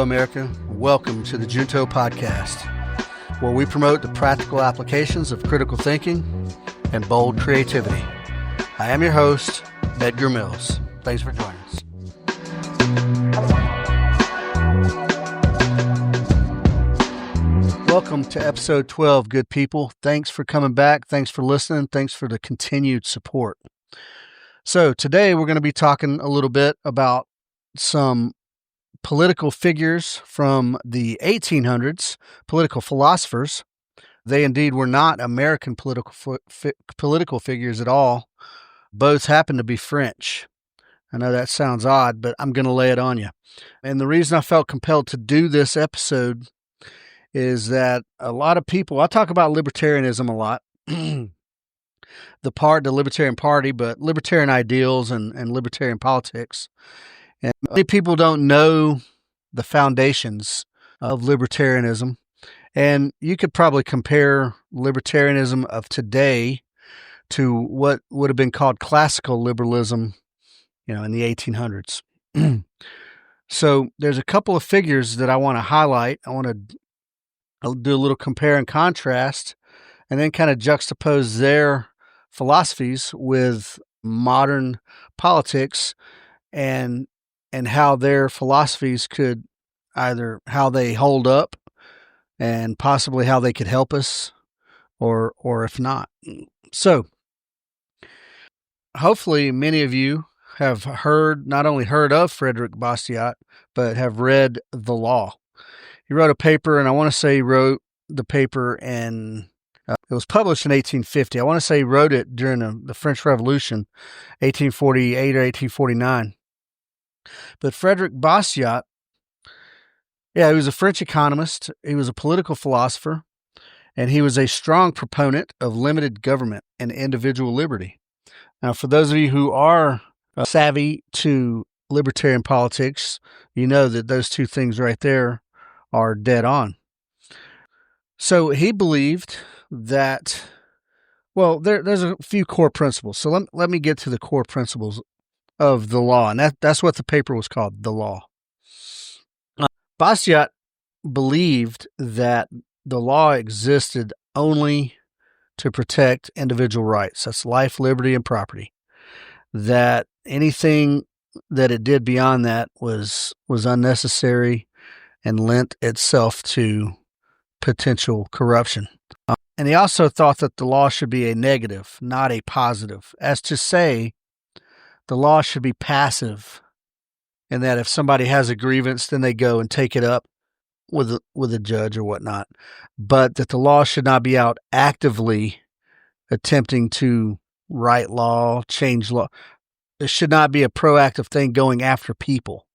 America. Welcome to the Junto Podcast, where we promote the practical applications of critical thinking and bold creativity. I am your host, Edgar Mills. Thanks for joining us. Welcome to episode 12, good people. Thanks for coming back. Thanks for listening. Thanks for the continued support. So today we're going to be talking a little bit about some political figures from the 1800s, political philosophers. They indeed were not American political figures at all. Both happen to be French. I know that sounds odd, but I'm going to lay it on you. And the reason I felt compelled to do this episode is that a lot of people, I talk about libertarianism a lot, the Libertarian Party, but libertarian ideals and libertarian politics. And many people don't know the foundations of libertarianism. And you could probably compare libertarianism of today to what would have been called classical liberalism, in the 1800s. So there's a couple of figures that I want to highlight. I'll do a little compare and contrast, and then kind of juxtapose their philosophies with modern politics and how their philosophies could either how they hold up and possibly how they could help us or if not. So hopefully many of you have not only heard of Frédéric Bastiat, but have read The Law. He wrote a paper, and I want to say he wrote the paper it was published in 1850. I want to say he wrote it during the French Revolution, 1848 or 1849. But Frédéric Bastiat, he was a French economist. He was a political philosopher, and he was a strong proponent of limited government and individual liberty. Now, for those of you who are savvy to libertarian politics, you know that those two things right there are dead on. So he believed that, there's a few core principles. So let me get to the core principles of the law, and that's what the paper was called, The Law. Bastiat believed that the law existed only to protect individual rights. That's life, liberty, and property. That anything that it did beyond that was unnecessary and lent itself to potential corruption. And he also thought that the law should be a negative, not a positive, as to say the law should be passive, and that if somebody has a grievance, then they go and take it up with a judge or whatnot, but that the law should not be out actively attempting to write law, change law. It should not be a proactive thing going after people,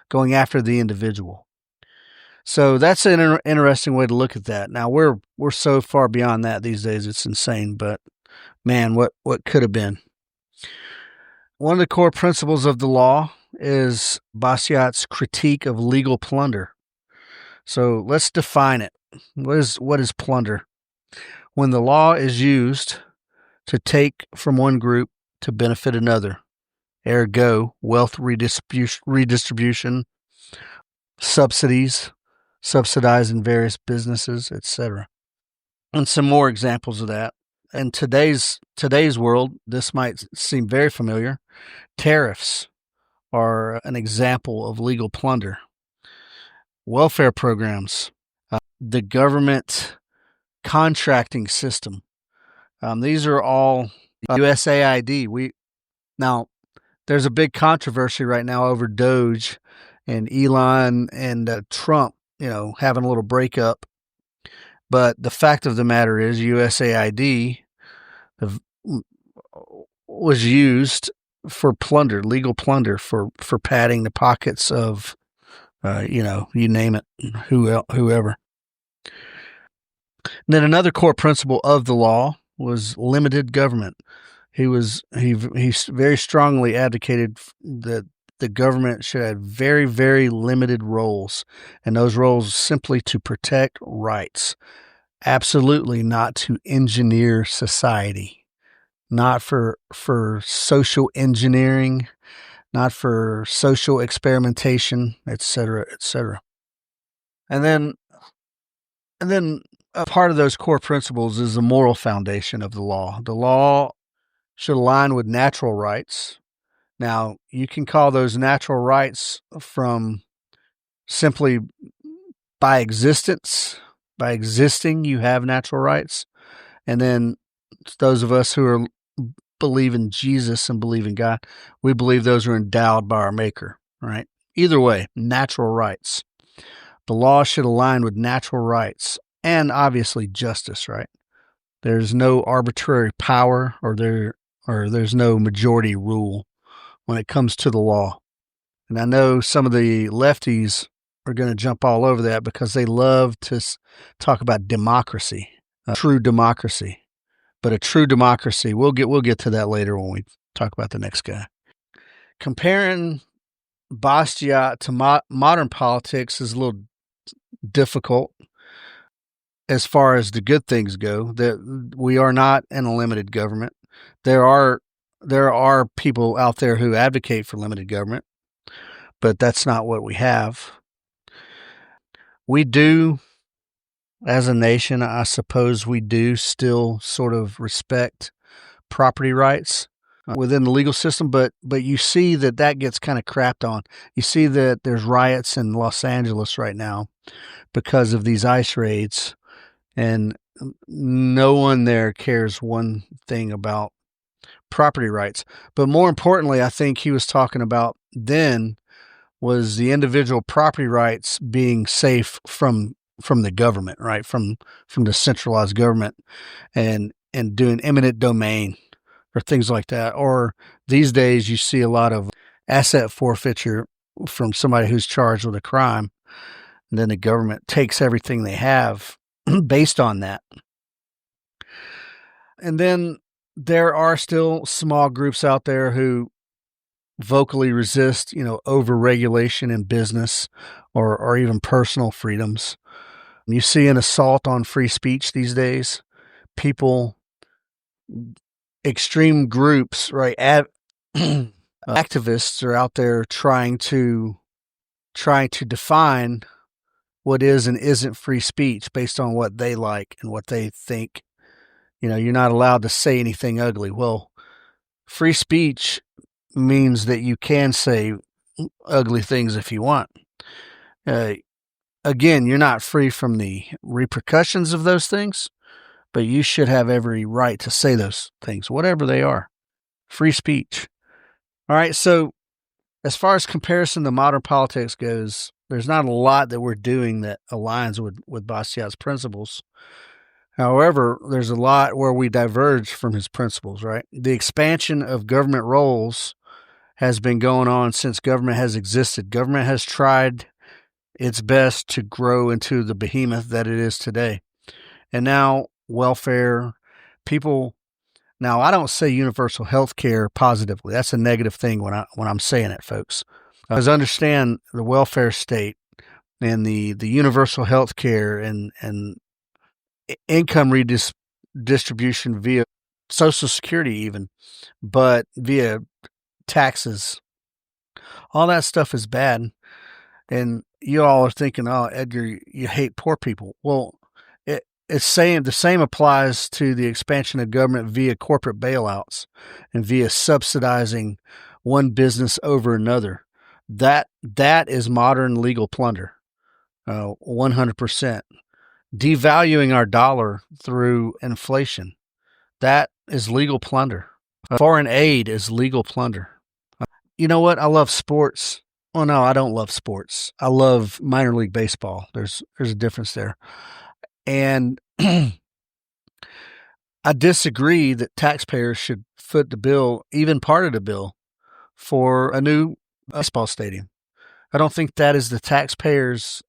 going after the individual. So that's an interesting way to look at that. Now we're so far beyond that these days, it's insane, but man, what could have been. One of the core principles of the law is Bastiat's critique of legal plunder. So let's define it. What is plunder? When the law is used to take from one group to benefit another, ergo wealth redistribution, subsidizing various businesses, etc. And some more examples of that. In today's world, this might seem very familiar. Tariffs are an example of legal plunder. Welfare programs, the government contracting system. These are all USAID. Now, there's a big controversy right now over Doge and Elon and Trump, having a little breakup. But the fact of the matter is USAID was used for plunder, legal plunder, for padding the pockets of, you name it, whoever. And then another core principle of the law was limited government. He very strongly advocated that the government should have very, very limited roles, and those roles simply to protect rights. Absolutely not to engineer society, not for social engineering, not for social experimentation, etc., etc. And then a part of those core principles is the moral foundation of the law. The law should align with natural rights. Now, you can call those natural rights from simply by existence. By existing, you have natural rights. And then those of us who believe in Jesus and believe in God, we believe those are endowed by our Maker, right? Either way, natural rights. The law should align with natural rights and obviously justice, right? There's no arbitrary power or there's no majority rule when it comes to the law. And I know some of the lefties are going to jump all over that because they love to talk about democracy, true democracy. But a true democracy, we'll get to that later when we talk about the next guy. Comparing Bastiat to modern politics is a little difficult as far as the good things go. That we are not in a limited government. There are people out there who advocate for limited government, but that's not what we have. We do, as a nation, I suppose we do still sort of respect property rights within the legal system, but you see that gets kind of crapped on. You see that there's riots in Los Angeles right now because of these ICE raids, and no one there cares one thing about property rights. But more importantly, I think he was talking about then was the individual property rights being safe from the government, right? From the centralized government and doing eminent domain or things like that. Or these days you see a lot of asset forfeiture from somebody who's charged with a crime. And then the government takes everything they have based on that. And then there are still small groups out there who vocally resist, over-regulation in business or even personal freedoms. You see an assault on free speech these days. People, extreme groups, right? Activists are out there trying to define what is and isn't free speech based on what they like and what they think. You're not allowed to say anything ugly. Well, free speech means that you can say ugly things if you want. Again, you're not free from the repercussions of those things, but you should have every right to say those things, whatever they are. Free speech. All right, so as far as comparison to modern politics goes, there's not a lot that we're doing that aligns with Bastiat's principles. However, there's a lot where we diverge from his principles, right? The expansion of government roles has been going on since government has existed. Government has tried its best to grow into the behemoth that it is today. And now welfare, people, now I don't say universal health care positively. That's a negative thing when I'm saying it, folks. Because understand the welfare state and the universal health care and income redistribution via Social Security even, but via taxes. All that stuff is bad. And you all are thinking, oh, Edgar, you hate poor people. Well, it's saying the same applies to the expansion of government via corporate bailouts and via subsidizing one business over another. That is modern legal plunder, 100%. Devaluing our dollar through inflation, that is legal plunder. Foreign aid is legal plunder. You know what? I love sports. Oh, no, I don't love sports. I love minor league baseball. There's a difference there. And I disagree that taxpayers should foot the bill, even part of the bill, for a new baseball stadium. I don't think that is the taxpayers'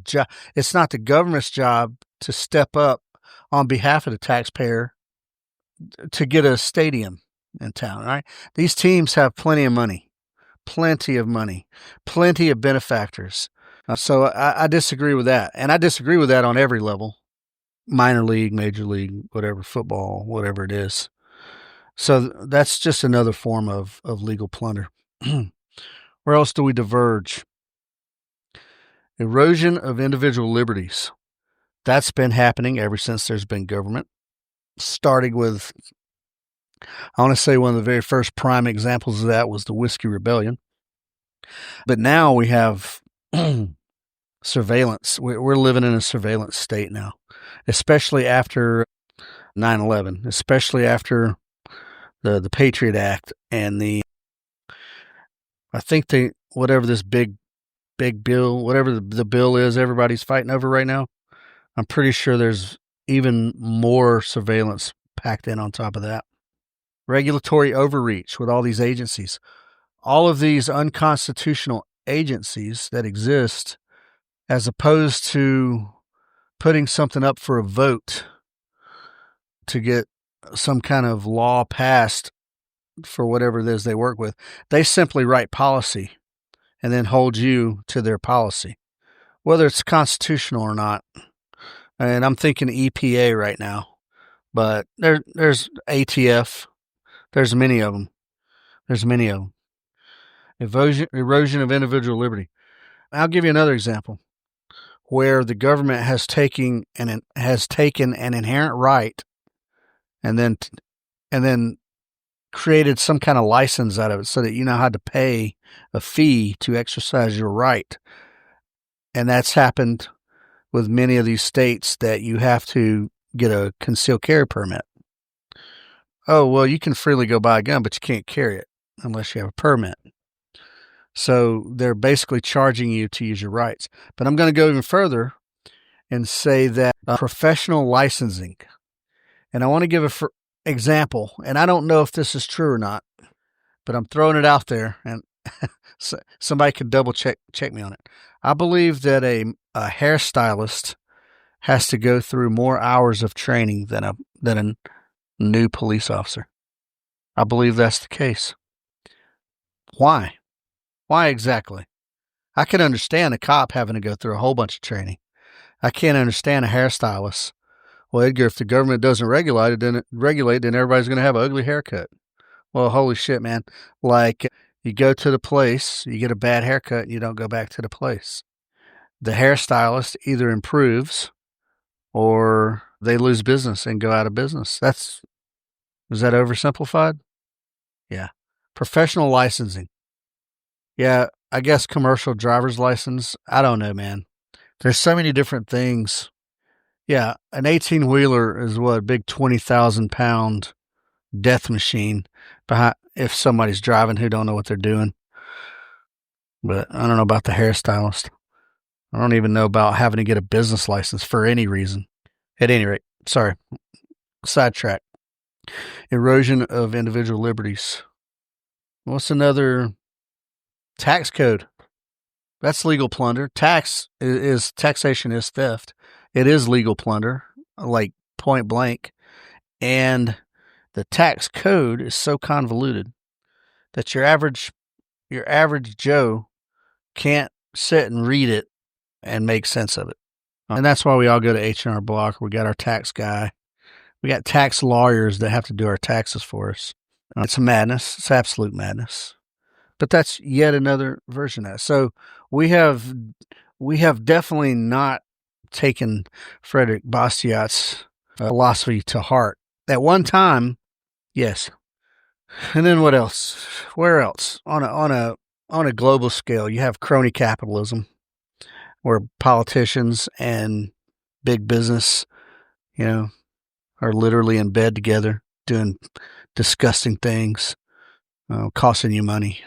job. It's not the government's job to step up on behalf of the taxpayer to get a stadium in town, right? These teams have plenty of money, plenty of benefactors. So I disagree with that. And I disagree with that on every level, minor league, major league, whatever, football, whatever it is. So that's just another form of legal plunder. Where else do we diverge? Erosion of individual liberties. That's been happening ever since there's been government, starting with, I want to say one of the very first prime examples of that was the Whiskey Rebellion. But now we have surveillance. We're living in a surveillance state now, especially after 9/11, especially after the Patriot Act and I think whatever this big bill, whatever the bill is everybody's fighting over right now, I'm pretty sure there's even more surveillance packed in on top of that. Regulatory overreach with all these agencies. All of these unconstitutional agencies that exist, as opposed to putting something up for a vote to get some kind of law passed for whatever it is they work with, they simply write policy and then hold you to their policy, whether it's constitutional or not. And I'm thinking EPA right now, but there's ATF. There's many of them. Erosion of individual liberty. I'll give you another example where the government has taken an inherent right and then created some kind of license out of it so that you know how to pay a fee to exercise your right. And that's happened with many of these states, that you have to get a concealed carry permit. Oh, well, you can freely go buy a gun, but you can't carry it unless you have a permit. So they're basically charging you to use your rights. But I'm going to go even further and say that professional licensing. And I want to give an example, and I don't know if this is true or not, but I'm throwing it out there, and somebody could double check me on it. I believe that a hairstylist has to go through more hours of training than a new police officer. I believe that's the case. Why? Why exactly? I can understand a cop having to go through a whole bunch of training. I can't understand a hairstylist. Well, Edgar, if the government doesn't regulate, then everybody's going to have an ugly haircut. Well, holy shit, man. Like, you go to the place, you get a bad haircut, and you don't go back to the place. The hairstylist either improves or they lose business and go out of business. Is that oversimplified? Yeah. Professional licensing. Yeah, I guess commercial driver's license. I don't know, man. There's so many different things. Yeah, an 18-wheeler is what, a big 20,000-pound death machine behind if somebody's driving who don't know what they're doing. But I don't know about the hairstylist. I don't even know about having to get a business license for any reason. At any rate, sorry, sidetrack. Erosion of individual liberties. What's another? Tax code. That's legal plunder. Taxation is theft. It is legal plunder, like point blank. And the tax code is so convoluted that your average Joe can't sit and read it and make sense of it. And that's why we all go to H&R Block. We got our tax guy. We got tax lawyers that have to do our taxes for us. It's a madness. It's absolute madness. But that's yet another version of that. So we have definitely not taken Frédéric Bastiat's philosophy to heart. At one time, yes. And then what else? Where else? On a global scale, you have crony capitalism, where politicians and big business, are literally in bed together doing disgusting things, costing you money.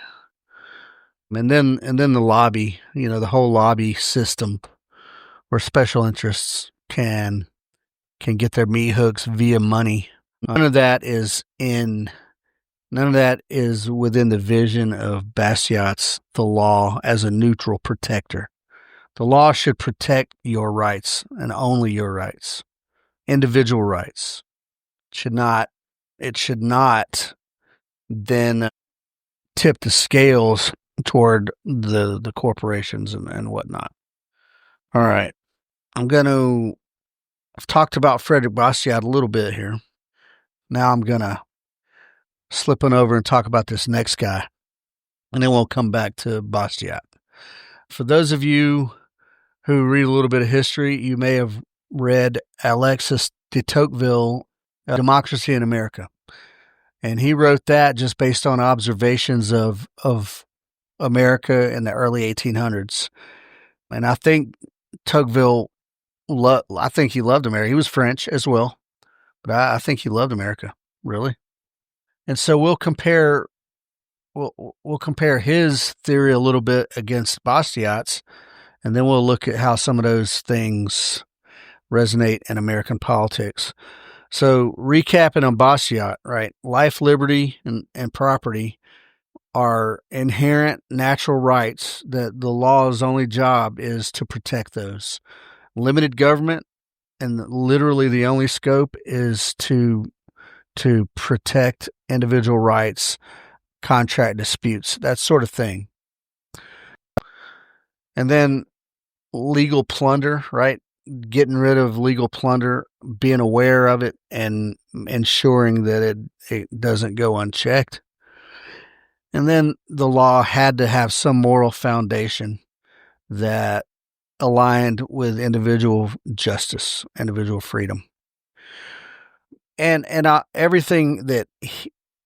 And then the lobby, the whole lobby system where special interests can get their meat hooks via money. None of that is within the vision of Bastiat's The Law as a neutral protector. The law should protect your rights and only your rights. Individual rights. It should not then tip the scales toward the corporations and whatnot. All right. I've talked about Frédéric Bastiat a little bit here. Now I'm going to slip on over and talk about this next guy. And then we'll come back to Bastiat. For those of you who read a little bit of history, you may have read Alexis de Tocqueville, Democracy in America. And he wrote that just based on observations of America in the early 1800s. And I think Tocqueville, I think he loved America. He was French as well, but I think he loved America, really. And so we'll compare his theory a little bit against Bastiat's, and then we'll look at how some of those things resonate in American politics. So recapping on Bastiat, right? Life, liberty, and property are inherent natural rights that the law's only job is to protect those. Limited government, and literally the only scope is to protect individual rights, contract disputes, that sort of thing. And then legal plunder, right? Getting rid of legal plunder, being aware of it, and ensuring that it doesn't go unchecked. And then the law had to have some moral foundation that aligned with individual justice, individual freedom. And everything that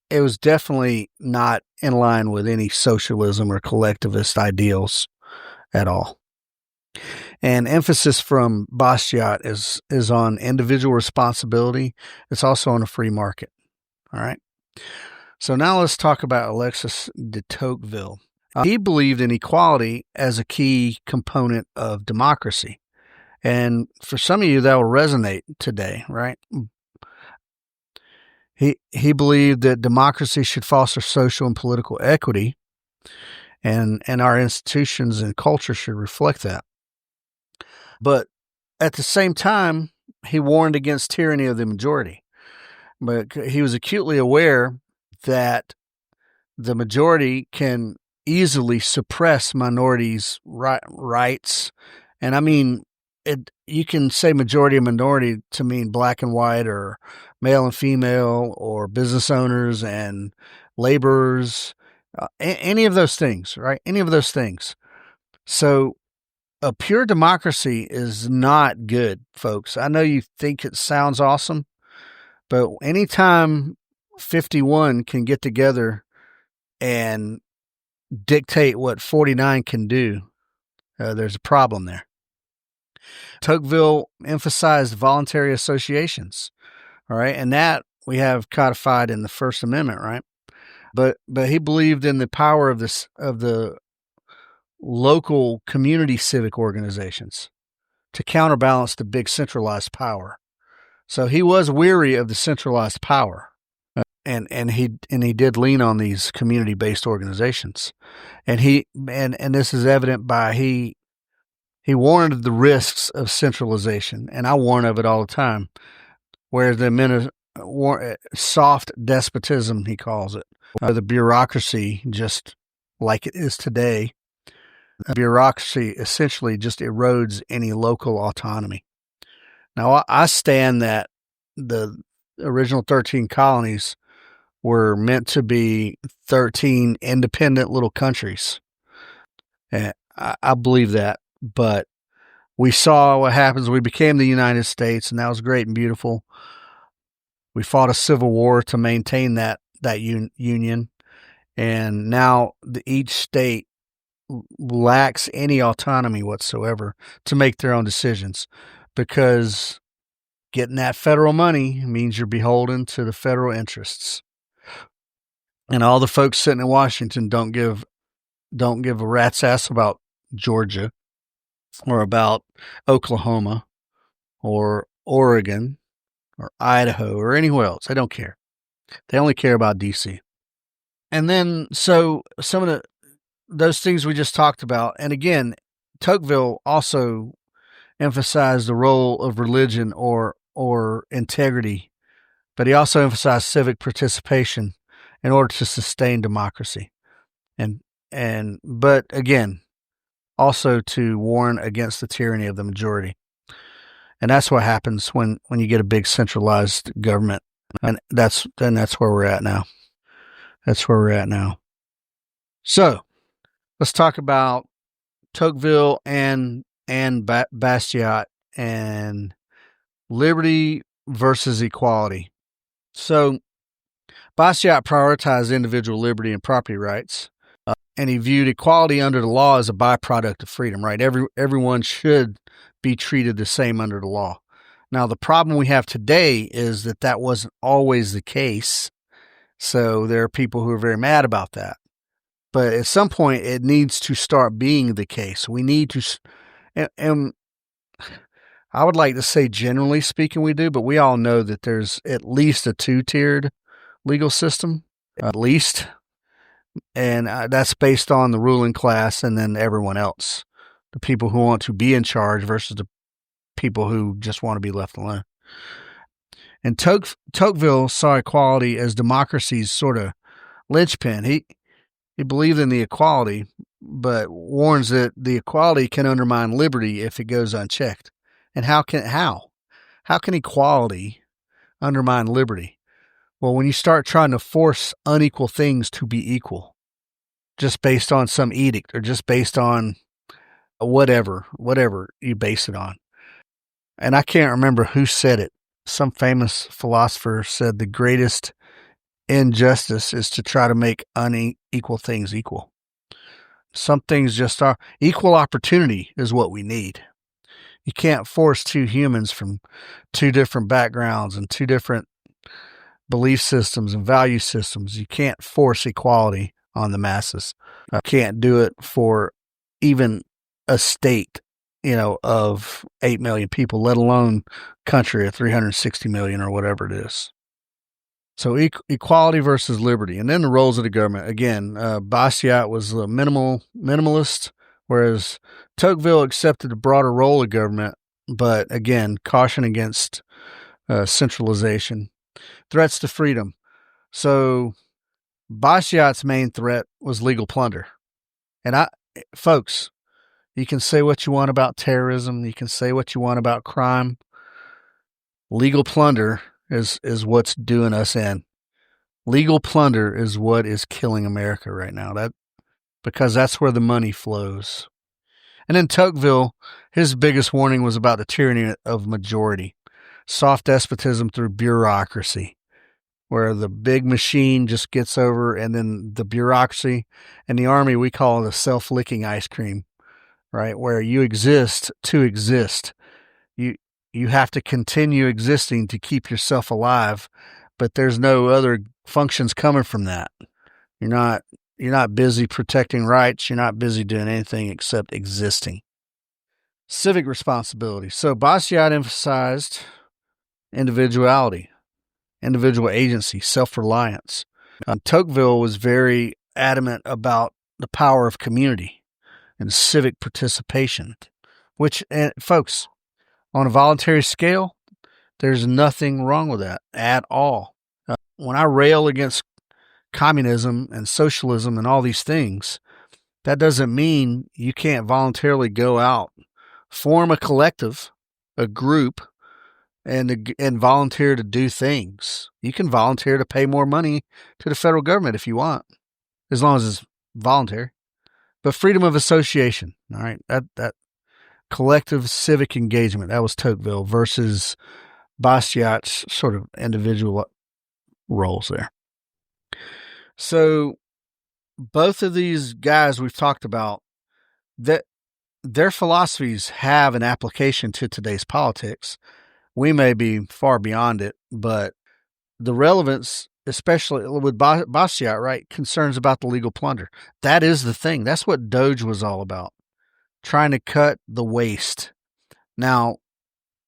it was definitely not in line with any socialism or collectivist ideals at all. And emphasis from Bastiat is on individual responsibility. It's also on a free market. All right. So now let's talk about Alexis de Tocqueville. He believed in equality as a key component of democracy. And for some of you, that will resonate today, right? He believed that democracy should foster social and political equity, and our institutions and culture should reflect that. But at the same time, he warned against tyranny of the majority. But he was acutely aware that the majority can easily suppress minorities' rights. And I mean, you can say majority and minority to mean black and white, or male and female, or business owners and laborers, any of those things, right? Any of those things. So a pure democracy is not good, folks. I know you think it sounds awesome, but anytime 51 can get together and dictate what 49 can do, there's a problem there. Tocqueville emphasized voluntary associations, all right, and that we have codified in the First Amendment, right? But he believed in the power of the local community civic organizations to counterbalance the big centralized power. So he was weary of the centralized power, and he did lean on these community-based organizations, and this is evident by he warned of the risks of centralization, and I warn of it all the time. Whereas soft despotism, he calls it, the bureaucracy, just like it is today. Bureaucracy essentially just erodes any local autonomy. Now, I stand that the original 13 colonies were meant to be 13 independent little countries. And I believe that, but we saw what happens. We became the United States, and that was great and beautiful. We fought a civil war to maintain that union, and now each state lacks any autonomy whatsoever to make their own decisions, because getting that federal money means you're beholden to the federal interests. And all the folks sitting in Washington don't give a rat's ass about Georgia or about Oklahoma or Oregon or Idaho or anywhere else. They don't care. They only care about DC. And then, so some of those things we just talked about, and again, Tocqueville also emphasized the role of religion or integrity, but he also emphasized civic participation in order to sustain democracy, but again, also to warn against the tyranny of the majority. And that's what happens when you get a big centralized government, and that's where we're at now. That's where we're at now. So let's talk about Tocqueville and and Bastiat, and liberty versus equality. So Bastiat prioritized individual liberty and property rights, and he viewed equality under the law as a byproduct of freedom, right? Everyone should be treated the same under the law. Now, the problem we have today is that wasn't always the case. So there are people who are very mad about that. But at some point, it needs to start being the case. We need to, and I would like to say generally speaking we do, but we all know that there's at least a two-tiered legal system, at least. And that's based on the ruling class and then everyone else, the people who want to be in charge versus the people who just want to be left alone. And Tocqueville saw equality as democracy's sort of linchpin. He believed in the equality, but warns that the equality can undermine liberty if it goes unchecked. And how can equality undermine liberty? Well, when you start trying to force unequal things to be equal, just based on some edict or just based on whatever you base it on. And I can't remember who said it. Some famous philosopher said the greatest injustice is to try to make unequal things equal. Some things just are. Equal opportunity is what we need. You can't force two humans from two different backgrounds and two different belief systems and value systems. You can't force equality on the masses. You can't do it for even a state, of 8 million people, let alone country of 360 million or whatever it is. So equality versus liberty. And then the roles of the government. Again, Bastiat was a minimalist, whereas Tocqueville accepted the broader role of government, but again, caution against centralization. Threats to freedom. So Bastiat's main threat was legal plunder. And folks, you can say what you want about terrorism. You can say what you want about crime. Legal plunder is what's doing us in. Legal plunder is what is killing America right now. Because that's where the money flows. And then Tocqueville, his biggest warning was about the tyranny of majority. Soft despotism through bureaucracy, where the big machine just gets over, and then the bureaucracy and the army, we call it a self-licking ice cream, right? Where you exist to exist. You have to continue existing to keep yourself alive, but there's no other functions coming from that. You're not busy protecting rights. You're not busy doing anything except existing. Civic responsibility. So Bastiat emphasized individuality, individual agency, self-reliance. Tocqueville was very adamant about the power of community and civic participation, which, folks, on a voluntary scale, there's nothing wrong with that at all. When I rail against communism and socialism and all these things, that doesn't mean you can't voluntarily go out, form a collective, a group, and volunteer to do things. You can volunteer to pay more money to the federal government if you want, as long as it's voluntary. But freedom of association, all right, that collective civic engagement, that was Tocqueville versus Bastiat's sort of individual roles there. So both of these guys we've talked about, that their philosophies have an application to today's politics. We may be far beyond it, but the relevance, especially with Bastiat, right, concerns about the legal plunder. That is the thing. That's what Doge was all about, trying to cut the waste. Now,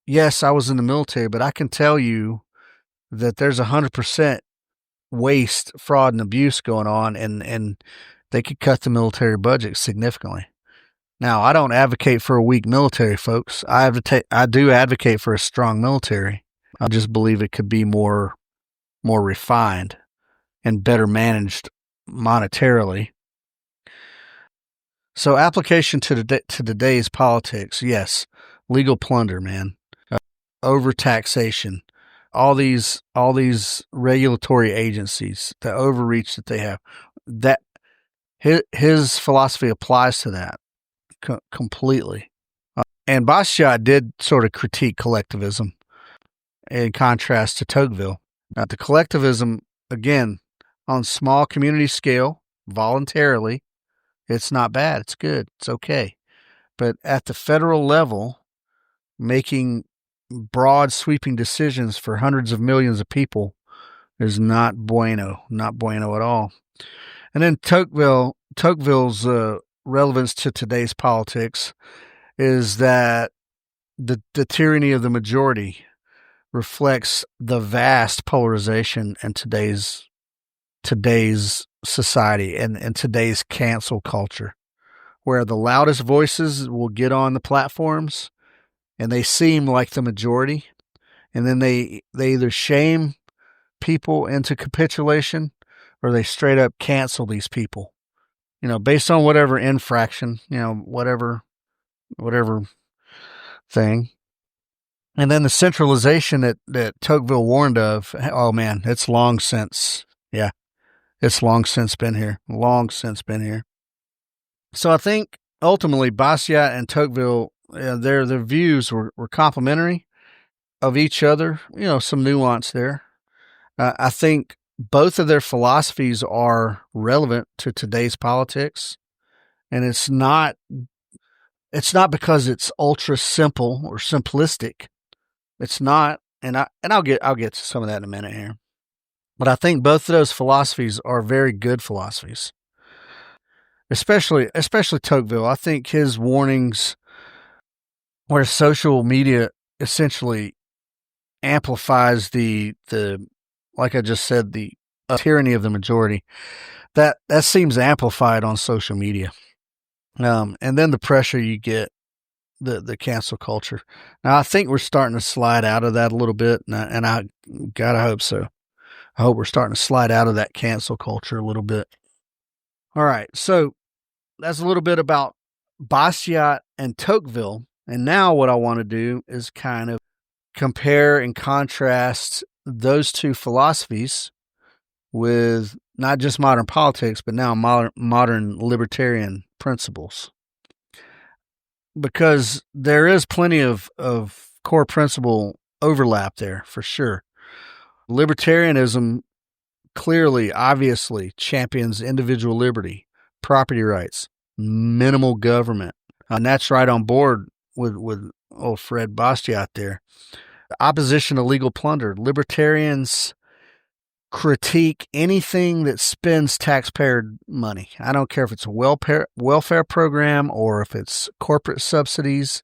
yes, I was in the military, but I can tell you that there's 100% waste, fraud, and abuse going on, and they could cut the military budget significantly. Now, I don't advocate for a weak military, folks. I do advocate for a strong military. I just believe it could be more refined and better managed monetarily. So, application to today's politics, yes, legal plunder, man, overtaxation, all these regulatory agencies, the overreach that they have. That his philosophy applies to that completely. And Bastiat did sort of critique collectivism in contrast to Tocqueville. Now, the collectivism, again, on small community scale, voluntarily, it's not bad. It's good. It's okay. But at the federal level, making broad sweeping decisions for hundreds of millions of people is not bueno at all. And then Tocqueville's relevance to today's politics is that the tyranny of the majority reflects the vast polarization in today's society and today's cancel culture, where the loudest voices will get on the platforms and they seem like the majority, and then they either shame people into capitulation or they straight up cancel these people, based on whatever infraction, whatever thing. And then the centralization that Tocqueville warned of, oh man, it's long since been here. So I think ultimately Bastiat and Tocqueville, their views were complementary of each other, some nuance there. I think both of their philosophies are relevant to today's politics, and it's not because it's ultra simple or simplistic. It's not, and I'll get to some of that in a minute here. But I think both of those philosophies are very good philosophies. Especially Tocqueville. I think his warnings, where social media essentially amplifies the like I just said, the tyranny of the majority, that seems amplified on social media. And then the pressure you get, the cancel culture. Now I think we're starting to slide out of that a little bit, and I gotta hope so. I hope we're starting to slide out of that cancel culture a little bit. All right, so that's a little bit about Bastiat and Tocqueville, and now what I want to do is kind of compare and contrast those two philosophies with not just modern politics, but now modern libertarian principles. Because there is plenty of core principle overlap there, for sure. Libertarianism clearly, obviously champions individual liberty, property rights, minimal government. And that's right on board with old Fred Bastiat there. Opposition to legal plunder. Libertarians critique anything that spends taxpayer money. I don't care if it's a welfare program or if it's corporate subsidies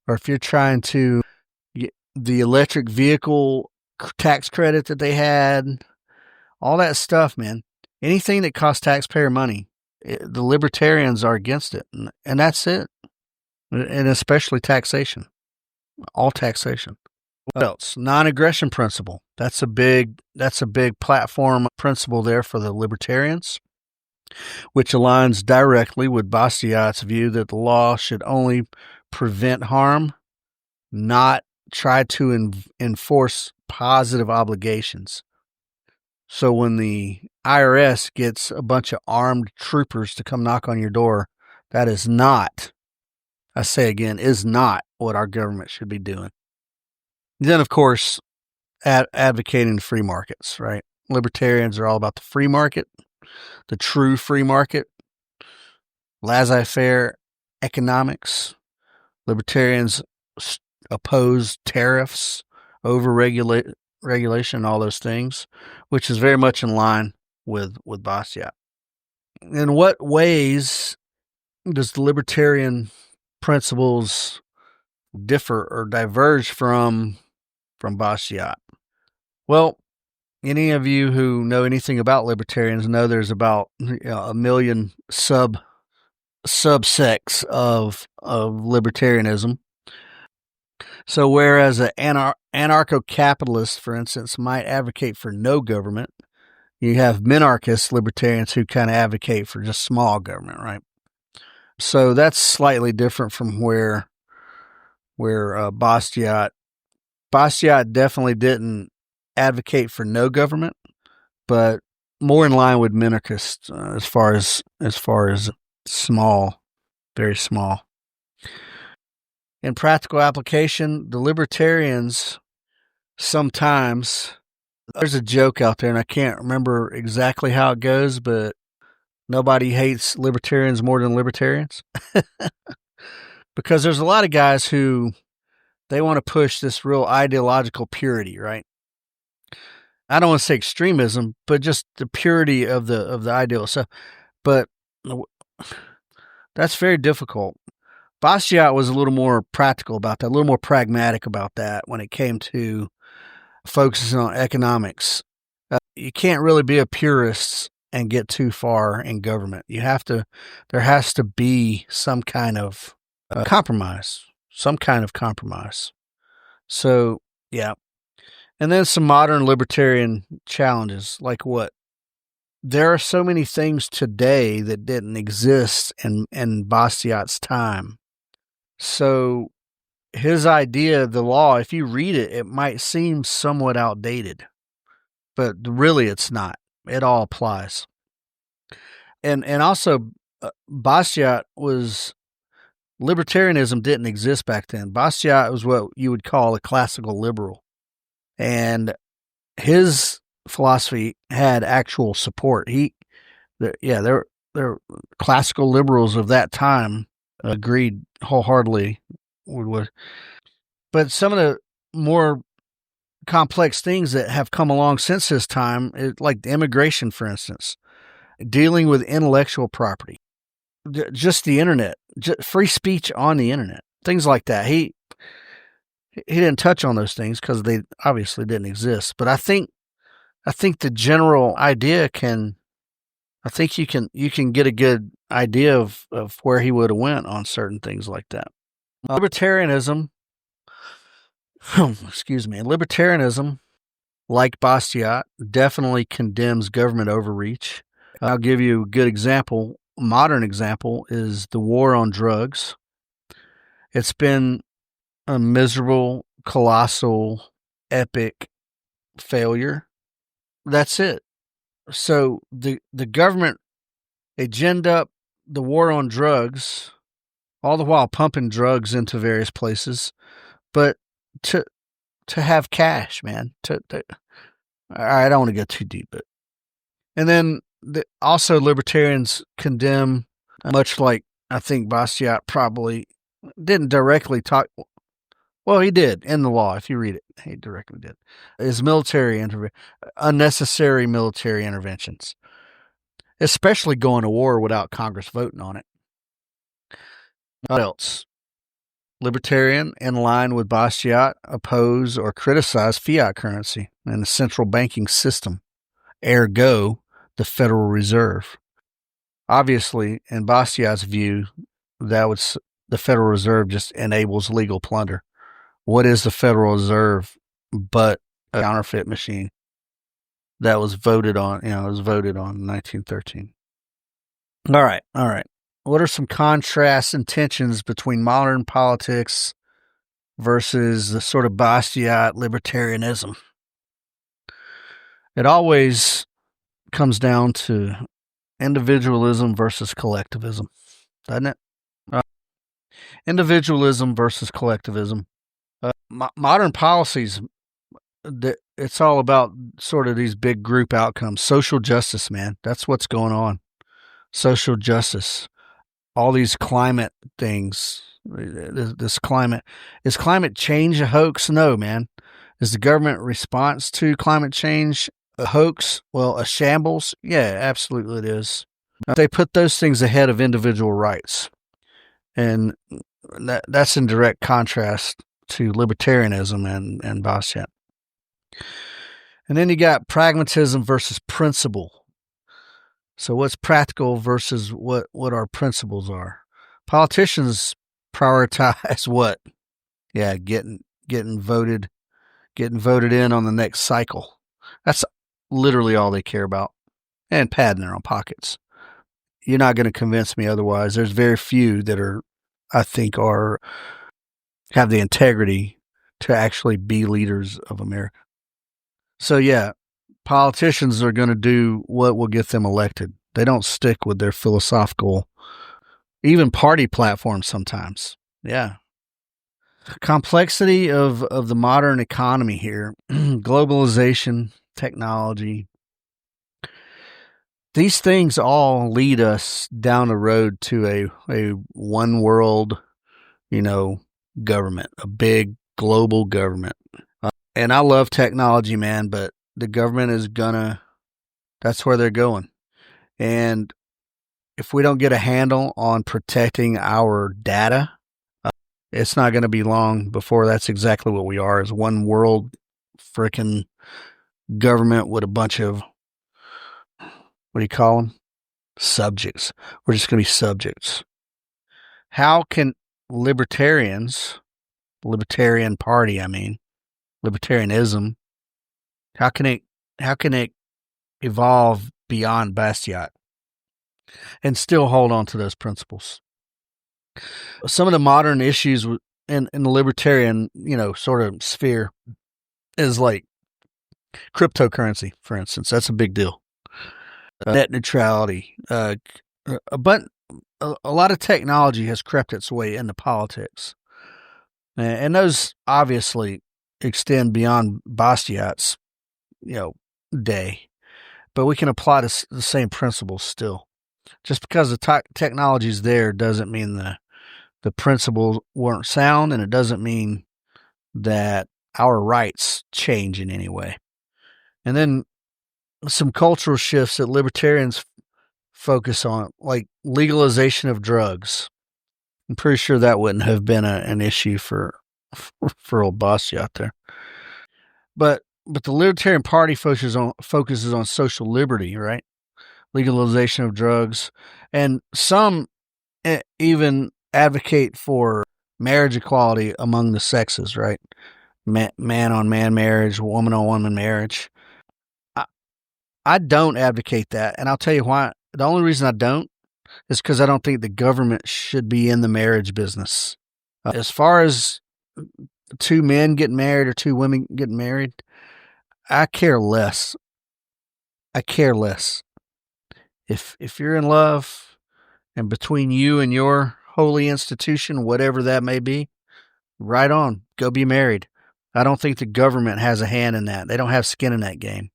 or if you're trying to get the electric vehicle tax credit that they had, all that stuff, man. Anything that costs taxpayer money, the libertarians are against it, and that's it. And especially taxation, all taxation. What else? Non-aggression principle. That's a big platform principle there for the libertarians, which aligns directly with Bastiat's view that the law should only prevent harm, not try to enforce positive obligations. So when the IRS gets a bunch of armed troopers to come knock on your door, that is not, I say again, is not what our government should be doing. Then, of course, advocating free markets, right? Libertarians are all about the free market, the true free market, laissez-faire economics. Libertarians oppose tariffs, over-regulation, all those things, which is very much in line with Bastiat. In what ways does the libertarian principles differ or diverge from Bastiat? Well, any of you who know anything about libertarians know there's about a million subsects of libertarianism. So whereas an anarcho-capitalist, for instance, might advocate for no government, you have minarchist libertarians who kind of advocate for just small government, right? So that's slightly different from where Bastiat definitely didn't advocate for no government, but more in line with minarchists as far as small, very small. in practical application, the libertarians sometimes, there's a joke out there, and I can't remember exactly how it goes, but nobody hates libertarians more than libertarians. Because there's a lot of guys who, they want to push this real ideological purity, right? I don't want to say extremism, but just the purity of the ideal. So, but that's very difficult. Bastiat was a little more practical about that, a little more pragmatic about that when it came to focusing on economics. You can't really be a purist and get too far in government. There has to be some kind of compromise. So, yeah. And then some modern libertarian challenges, like what? There are so many things today that didn't exist in Bastiat's time. So his idea of the law, if you read it, it might seem somewhat outdated, but really it's not. It all applies. And also, Bastiat was, libertarianism didn't exist back then. Bastiat was what you would call a classical liberal. And his philosophy had actual support. There classical liberals of that time agreed wholeheartedly with. But some of the more complex things that have come along since his time, like immigration, for instance, dealing with intellectual property, just the internet, free speech on the internet, things like that. He didn't touch on those things because they obviously didn't exist. But I think the general idea you can get a good idea of where he would have went on certain things like that. Libertarianism, libertarianism, like Bastiat, definitely condemns government overreach. I'll give you a good example. A modern example is the war on drugs. It's been a miserable, colossal, epic failure. That's it. So the government, they ginned up the war on drugs, all the while pumping drugs into various places, but to have cash, man. I don't want to go too deep, but and then also libertarians condemn, much like I think Bastiat probably didn't directly talk. Well, he did in the law. If you read it, he directly did. Is unnecessary military interventions, especially going to war without Congress voting on it. What else? Libertarian, in line with Bastiat, oppose or criticize fiat currency and the central banking system, ergo the Federal Reserve. Obviously, in Bastiat's view, the Federal Reserve just enables legal plunder. What is the Federal Reserve but a counterfeit machine that was voted on? It was voted on in 1913. All right. What are some contrasts and tensions between modern politics versus the sort of Bastiat libertarianism? It always comes down to individualism versus collectivism, doesn't it? Individualism versus collectivism. Modern policies, it's all about sort of these big group outcomes. Social justice, man. That's what's going on. Social justice. All these climate things. Is climate change a hoax? No, man. Is the government response to climate change a hoax? Well, a shambles? Yeah, absolutely it is. They put those things ahead of individual rights. And that's in direct contrast to libertarianism and Bastiat. And then you got pragmatism versus principle. So what's practical versus what our principles are? Politicians prioritize what? Yeah, getting voted in on the next cycle. That's literally all they care about. And padding their own pockets. You're not going to convince me otherwise. There's very few that have the integrity to actually be leaders of America. So yeah, politicians are going to do what will get them elected. They don't stick with their philosophical, even party platforms sometimes. Yeah. Complexity of the modern economy here, globalization, technology. These things all lead us down the road to a one world, government, a big global government. And I love technology, man, but the government is that's where they're going. And if we don't get a handle on protecting our data, it's not going to be long before that's exactly what we are, is one world freaking government with a bunch of, what do you call them? Subjects. We're just going to be subjects. How can libertarian party, libertarianism, how can it evolve beyond Bastiat and still hold on to those principles? Some of the modern issues in the libertarian, sort of sphere is like cryptocurrency, for instance. That's a big deal. Net neutrality. But a lot of technology has crept its way into politics. And those obviously extend beyond Bastiat's, day. But we can apply the same principles still. Just because the technology is there doesn't mean the principles weren't sound, and it doesn't mean that our rights change in any way. And then some cultural shifts that libertarians focus on, like legalization of drugs. I'm pretty sure that wouldn't have been an issue for old Bastiat there. But the Libertarian Party focuses on social liberty, right? Legalization of drugs, and some even advocate for marriage equality among the sexes, right? Man on man marriage, woman on woman marriage. I don't advocate that, and I'll tell you why. The only reason I don't is because I don't think the government should be in the marriage business. As far as two men getting married or two women getting married, I care less. If you're in love, and between you and your holy institution, whatever that may be, right on, go be married. I don't think the government has a hand in that. They don't have skin in that game.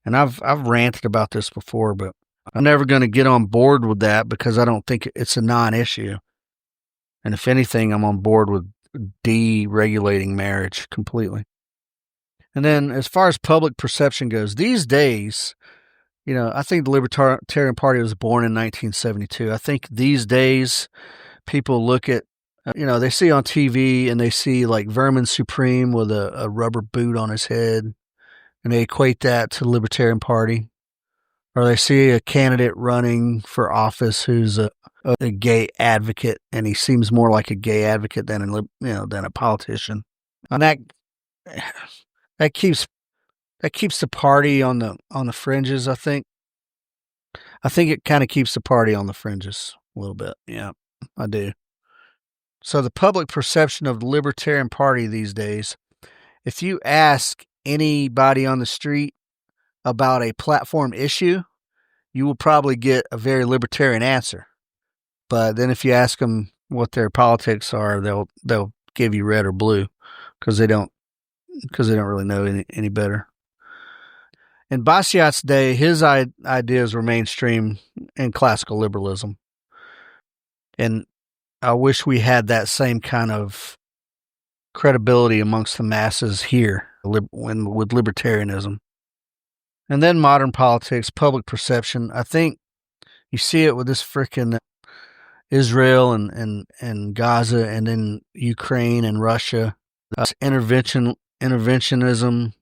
And I've ranted about this before, but I'm never going to get on board with that because I don't think it's a non-issue. And if anything, I'm on board with deregulating marriage completely. And then as far as public perception goes, these days, I think the Libertarian Party was born in 1972. I think these days people look at, they see on TV and they see like Vermin Supreme with a rubber boot on his head, and they equate that to the Libertarian Party. Or they see a candidate running for office who's a gay advocate, and he seems more like a gay advocate than a politician. And that keeps the party on the fringes. I think it kind of keeps the party on the fringes a little bit. Yeah, I do. So the public perception of the Libertarian Party these days, if you ask anybody on the street about a platform issue, you will probably get a very libertarian answer. But then if you ask them what their politics are, they'll give you red or blue because they don't really know any better. In Bastiat's day, his ideas were mainstream in classical liberalism. And I wish we had that same kind of credibility amongst the masses here with libertarianism. And then modern politics, public perception. I think you see it with this frickin' Israel and Gaza, and then Ukraine and Russia. Interventionism.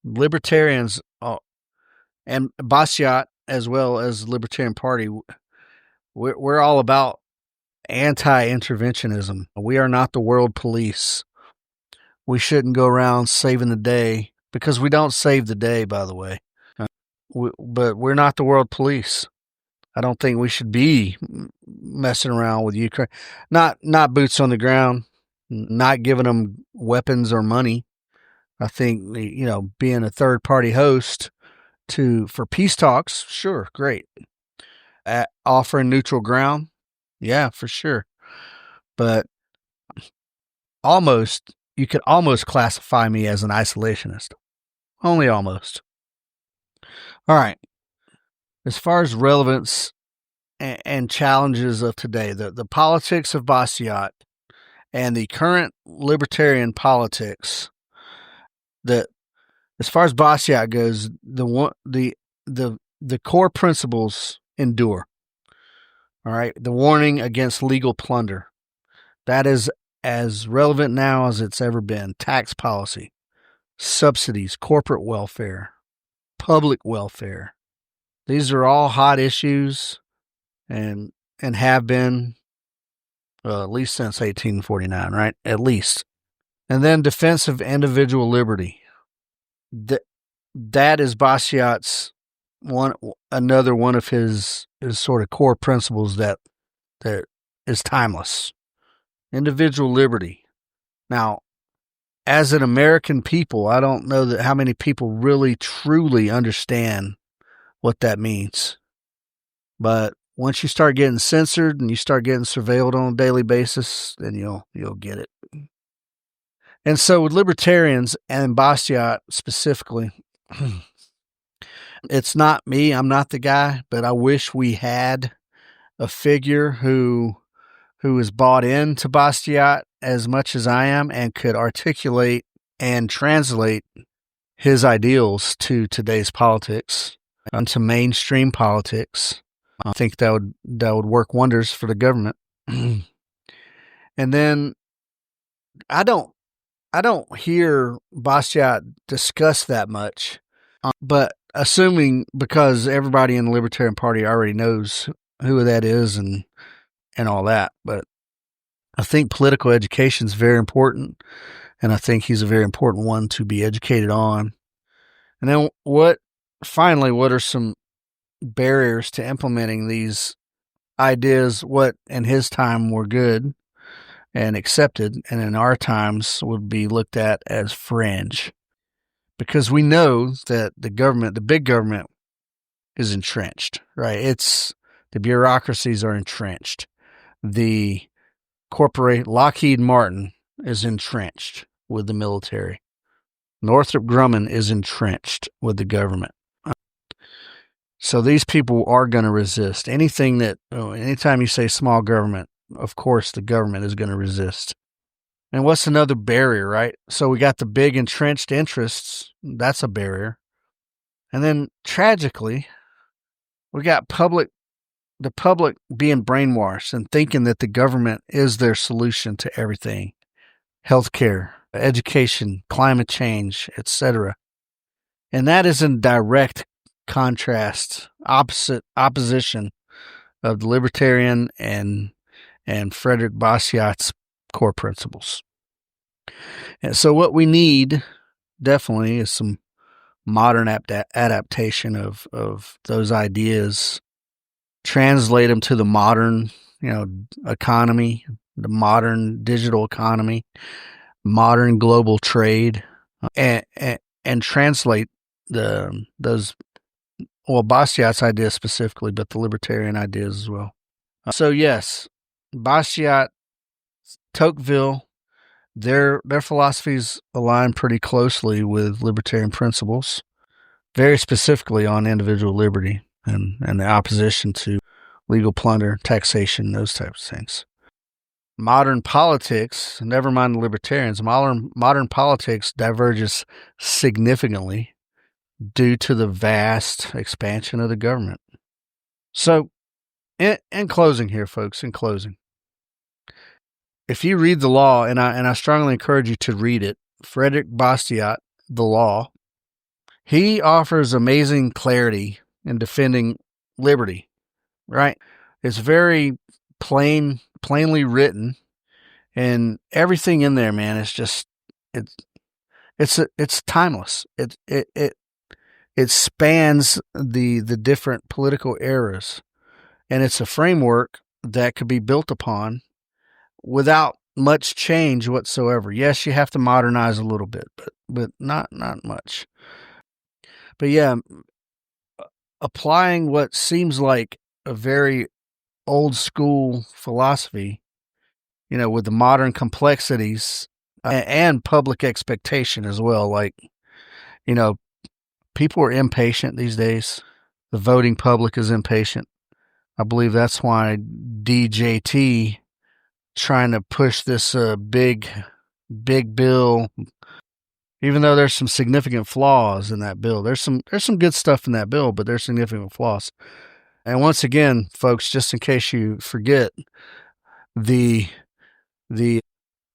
Libertarians and Bastiat, as well as the Libertarian Party, we're all about anti-interventionism. We are not the world police. We shouldn't go around saving the day, because we don't save the day, by the way. But we're not the world police. I don't think we should be messing around with Ukraine. Not boots on the ground, not giving them weapons or money. I think, being a third-party host for peace talks, sure, great. Offering neutral ground, yeah, for sure. But you could almost classify me as an isolationist. Only almost. All right. As far as relevance and challenges of today, the politics of Bastiat and the current libertarian politics, that as far as Bastiat goes, the core principles endure. All right. The warning against legal plunder. That is as relevant now as it's ever been. Tax policy, subsidies, corporate welfare, public welfare. These are all hot issues and have been at least since 1849, right? At least. And then defense of individual liberty. That is Bastiat's another one of his sort of core principles that is timeless. Individual liberty. Now, as an American people, I don't know that how many people really truly understand what that means. But once you start getting censored and you start getting surveilled on a daily basis, then you'll get it. And so with libertarians and Bastiat specifically, it's not me, I'm not the guy, but I wish we had a figure who is bought into Bastiat as much as I am and could articulate and translate his ideals to today's politics and to mainstream politics. I think that would work wonders for the government. And then I don't hear Bastiat discuss that much, but assuming because everybody in the Libertarian Party already knows who that is and all that, but I think political education is very important, and I think he's a very important one to be educated on. And then what are some barriers to implementing these ideas, what in his time were good and accepted, and in our times would be looked at as fringe? Because we know that the big government is entrenched, right? The bureaucracies are entrenched. The Lockheed Martin is entrenched with the military. Northrop Grumman is entrenched with the government. So these people are going to resist anything anytime you say small government, of course the government is going to resist. And what's another barrier, right? So we got the big entrenched interests. That's a barrier. And then tragically, we got the public being brainwashed and thinking that the government is their solution to everything. Healthcare, education, climate change, etc. And that is in direct opposition of the libertarian and Frédéric Bastiat's core principles. And so what we need definitely is some modern adaptation of those ideas, translate them to the modern, economy, the modern digital economy, modern global trade, and translate Bastiat's ideas specifically, but the libertarian ideas as well. So yes, Bastiat, Tocqueville, their philosophies align pretty closely with libertarian principles, very specifically on individual liberty and the opposition to legal plunder, taxation, those types of things. Modern politics, never mind the libertarians, modern politics diverges significantly due to the vast expansion of the government. So, in closing here, folks, if you read the law, and I strongly encourage you to read it, Frédéric Bastiat, The Law, he offers amazing clarity in defending liberty, right? It's very plainly written, and everything in there, man, is just it's timeless. It spans the different political eras, and it's a framework that could be built upon without much change whatsoever. Yes, you have to modernize a little bit, but not much. But yeah, applying what seems like a very old school philosophy, with the modern complexities and public expectation as well. Like, people are impatient these days. The voting public is impatient. I believe that's why DJT trying to push this big bill, even though there's some significant flaws in that bill. There's some good stuff in that bill, but there's significant flaws. And once again, folks, just in case you forget, the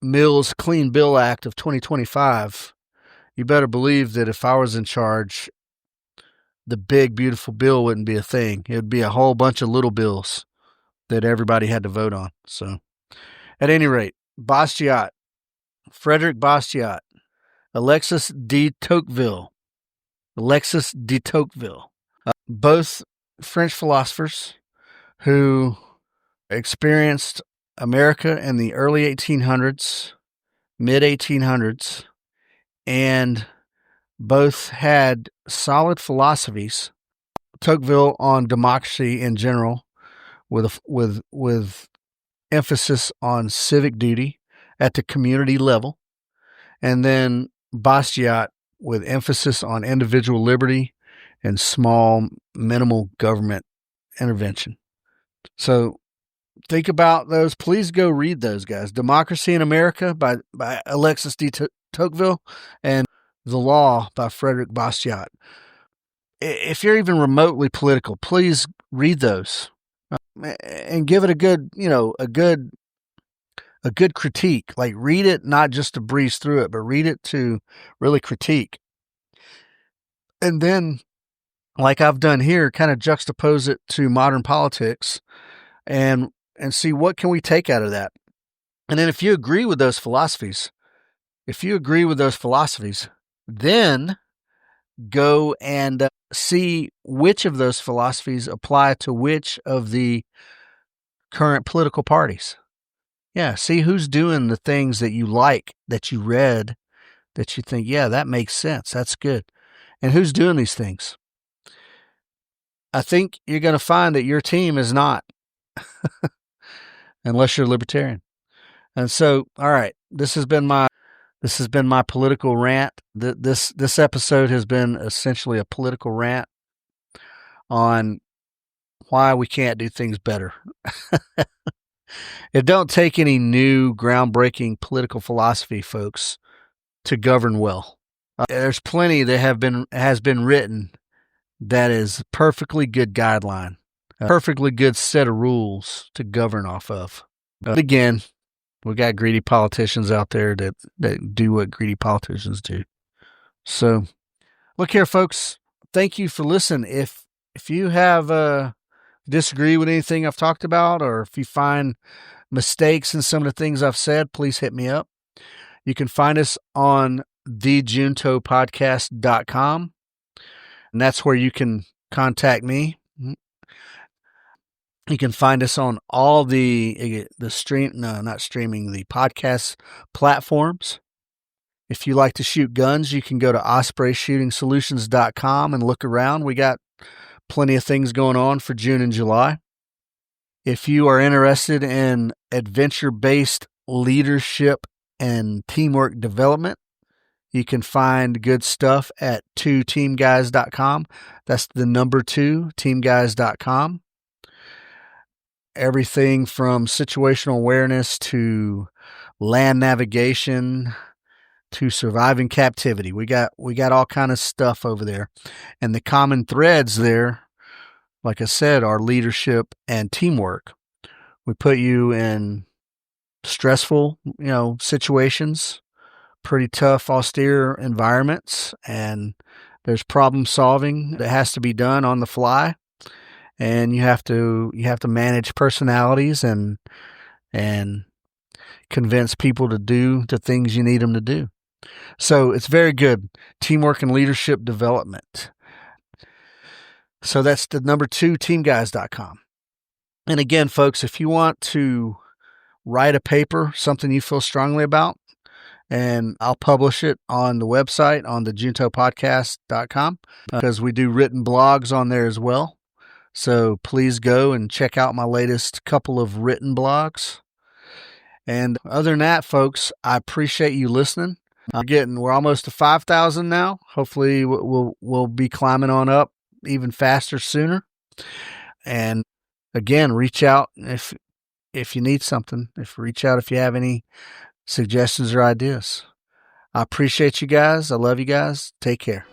Mills Clean Bill Act of 2025, you better believe that if I was in charge, the big, beautiful bill wouldn't be a thing. It would be a whole bunch of little bills that everybody had to vote on. So, at any rate, Bastiat, Frédéric Bastiat, Alexis de Tocqueville, both French philosophers who experienced America in the early 1800s, mid 1800s, and both had solid philosophies. Tocqueville on democracy in general, with emphasis on civic duty at the community level, and then Bastiat with emphasis on individual liberty and small, minimal government intervention. So think about those. Please go read those guys. Democracy in America by Alexis de Tocqueville, and The Law by Frédéric Bastiat. If you're even remotely political, please read those and give it a good critique. Like, read it not just to breeze through it, but read it to really critique. And then, like I've done here, kind of juxtapose it to modern politics and see what can we take out of that. And then if you agree with those philosophies, then go and see which of those philosophies apply to which of the current political parties. Yeah, see who's doing the things that you like, that you read, that you think, yeah, that makes sense, that's good. And who's doing these things? I think you're going to find that your team is not, unless you're libertarian. And so, all right, this has been my political rant. This episode has been essentially a political rant on why we can't do things better. It don't take any new groundbreaking political philosophy, folks, to govern well. There's plenty that has been written that is perfectly good guideline, a perfectly good set of rules to govern off of. But again, we got greedy politicians out there that do what greedy politicians do. So, look here, folks. Thank you for listening. If you have disagree with anything I've talked about, or if you find mistakes in some of the things I've said, please hit me up. You can find us on thejuntopodcast.com, and that's where you can contact me. You can find us on all the podcast platforms. If you like to shoot guns, you can go to ospreyshootingsolutions.com and look around. We got plenty of things going on for June and July. If you are interested in adventure-based leadership and teamwork development, you can find good stuff at 2teamguys.com. That's the number 2, teamguys.com. Everything from situational awareness to land navigation to surviving captivity. We got all kind of stuff over there. And the common threads there, like I said, are leadership and teamwork. We put you in stressful, situations, pretty tough, austere environments, and there's problem solving that has to be done on the fly. And you have to manage personalities and convince people to do the things you need them to do. So it's very good. Teamwork and leadership development. So that's the number 2, teamguys.com. And again, folks, if you want to write a paper, something you feel strongly about, and I'll publish it on the website on the juntopodcast.com, because we do written blogs on there as well. So please go and check out my latest couple of written blogs. And other than that, folks, I appreciate you listening. We're almost to 5,000 now. Hopefully we'll be climbing on up even faster sooner. And again, reach out if you need something. Reach out if you have any suggestions or ideas. I appreciate you guys. I love you guys. Take care.